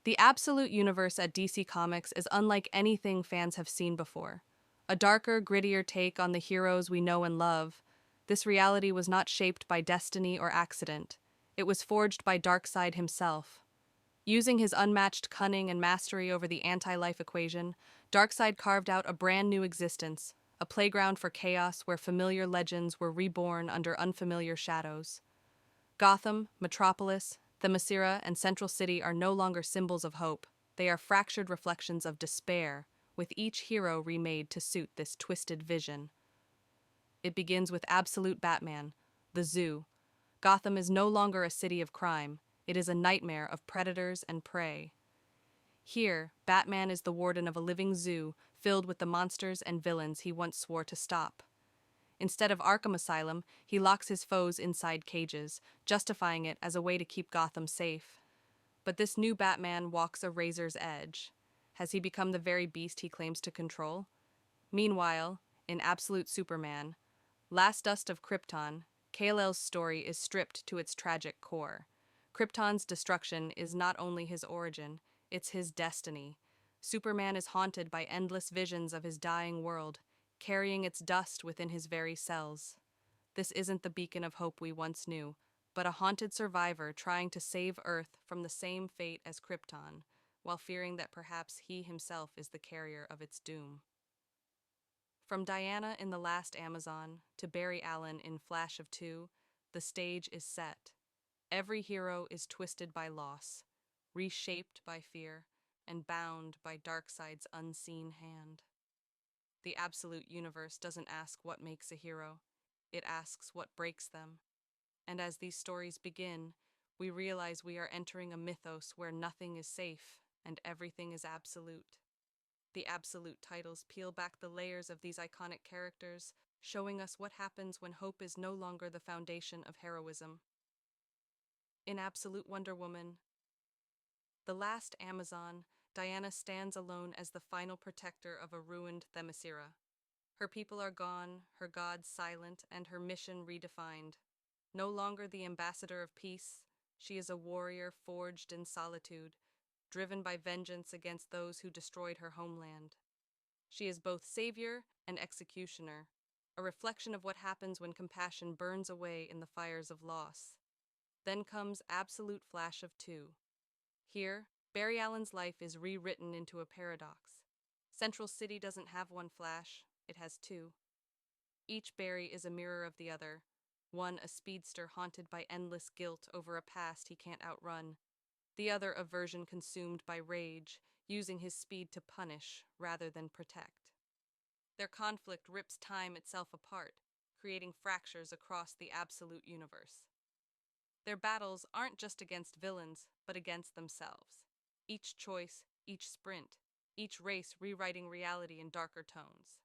The absolute universe at DC Comics is unlike anything fans have seen before. A darker, grittier take on the heroes we know and love. This reality was not shaped by destiny or accident. It was forged by Darkseid himself. Using his unmatched cunning and mastery over the anti-life equation, Darkseid carved out a brand new existence, a playground for chaos where familiar legends were reborn under unfamiliar shadows. Gotham, Metropolis, Themyscira, and Central City are no longer symbols of hope. They are fractured reflections of despair, with each hero remade to suit this twisted vision. It begins with Absolute Batman, the Zoo. Gotham is no longer a city of crime. It is a nightmare of predators and prey. Here, Batman is the warden of a living zoo filled with the monsters and villains he once swore to stop. Instead of Arkham Asylum, he locks his foes inside cages, justifying it as a way to keep Gotham safe. But this new Batman walks a razor's edge. Has he become the very beast he claims to control? Meanwhile, in Absolute Superman, Last Dust of Krypton, Kal-El's story is stripped to its tragic core. Krypton's destruction is not only his origin, it's his destiny. Superman is haunted by endless visions of his dying world, carrying its dust within his very cells. This isn't the beacon of hope we once knew, but a haunted survivor trying to save Earth from the same fate as Krypton, while fearing that perhaps he himself is the carrier of its doom. From Diana in The Last Amazon to Barry Allen in Flash of Two, the stage is set. Every hero is twisted by loss, reshaped by fear, and bound by Darkseid's unseen hand. The absolute universe doesn't ask what makes a hero, it asks what breaks them. And as these stories begin, we realize we are entering a mythos where nothing is safe and everything is absolute. The absolute titles peel back the layers of these iconic characters, showing us what happens when hope is no longer the foundation of heroism. In Absolute Wonder Woman, The Last Amazon, Diana stands alone as the final protector of a ruined Themyscira. Her people are gone, her gods silent, and her mission redefined. No longer the ambassador of peace, she is a warrior forged in solitude, driven by vengeance against those who destroyed her homeland. She is both savior and executioner, a reflection of what happens when compassion burns away in the fires of loss. Then comes Absolute Flash of Two. Here, Barry Allen's life is rewritten into a paradox. Central City doesn't have one Flash, it has two. Each Barry is a mirror of the other, one a speedster haunted by endless guilt over a past he can't outrun, the other a version consumed by rage, using his speed to punish rather than protect. Their conflict rips time itself apart, creating fractures across the absolute universe. Their battles aren't just against villains, but against themselves. Each choice, each sprint, each race rewriting reality in darker tones.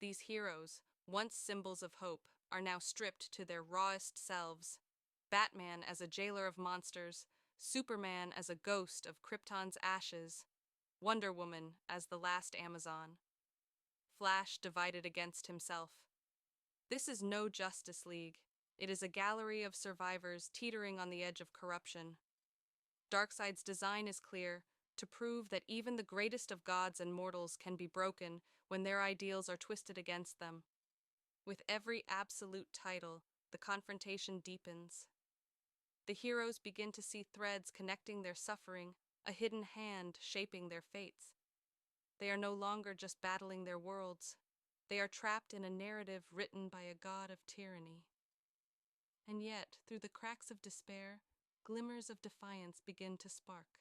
These heroes, once symbols of hope, are now stripped to their rawest selves. Batman as a jailer of monsters, Superman as a ghost of Krypton's ashes, Wonder Woman as the last Amazon, Flash divided against himself. This is no Justice League. It is a gallery of survivors teetering on the edge of corruption. Darkseid's design is clear, to prove that even the greatest of gods and mortals can be broken when their ideals are twisted against them. With every absolute title, the confrontation deepens. The heroes begin to see threads connecting their suffering, a hidden hand shaping their fates. They are no longer just battling their worlds. They are trapped in a narrative written by a god of tyranny. And yet, through the cracks of despair, glimmers of defiance begin to spark.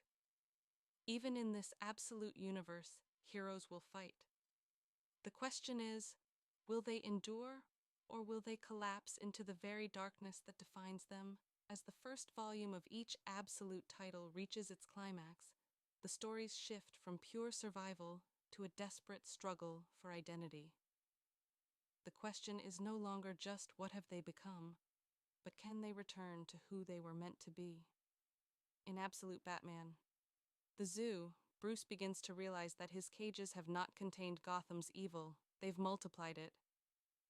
Even in this absolute universe, heroes will fight. The question is, will they endure, or will they collapse into the very darkness that defines them? As the first volume of each absolute title reaches its climax, the stories shift from pure survival to a desperate struggle for identity. The question is no longer just what have they become, but can they return to who they were meant to be? In Absolute Batman, the Zoo, Bruce begins to realize that his cages have not contained Gotham's evil, they've multiplied it.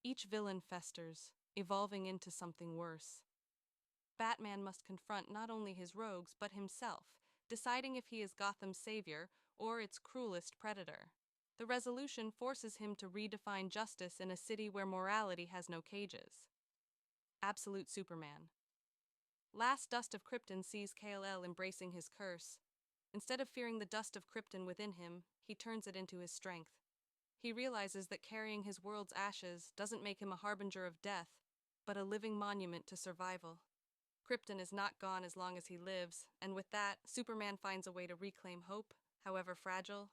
Each villain festers, evolving into something worse. Batman must confront not only his rogues, but himself, deciding if he is Gotham's savior or its cruelest predator. The resolution forces him to redefine justice in a city where morality has no cages. Absolute Superman. Last Dust of Krypton sees Kal-El embracing his curse. Instead of fearing the dust of Krypton within him, he turns it into his strength. He realizes that carrying his world's ashes doesn't make him a harbinger of death, but a living monument to survival. Krypton is not gone as long as he lives, and with that, Superman finds a way to reclaim hope, however fragile,